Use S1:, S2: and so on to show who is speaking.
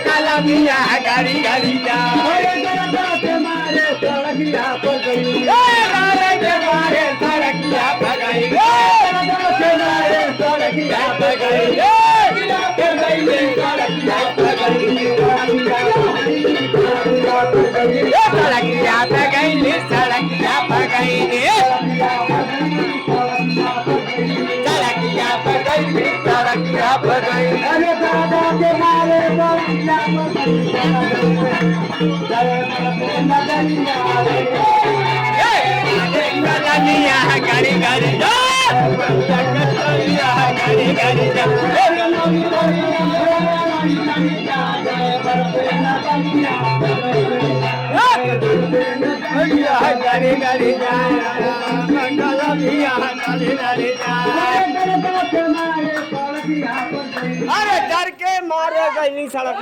S1: कलमिया गाड़ी गाड़ी जा मारे सड़किया पगई मारे सड़किया पगई सड़किया पगई सड़किया पगई सड़किया पगई सड़किया पगई अरे दादा के मारे सड़किया पगई गाड़ी गाड़ी गाड़ी गाड़ी अरे डर के मारे गई सड़क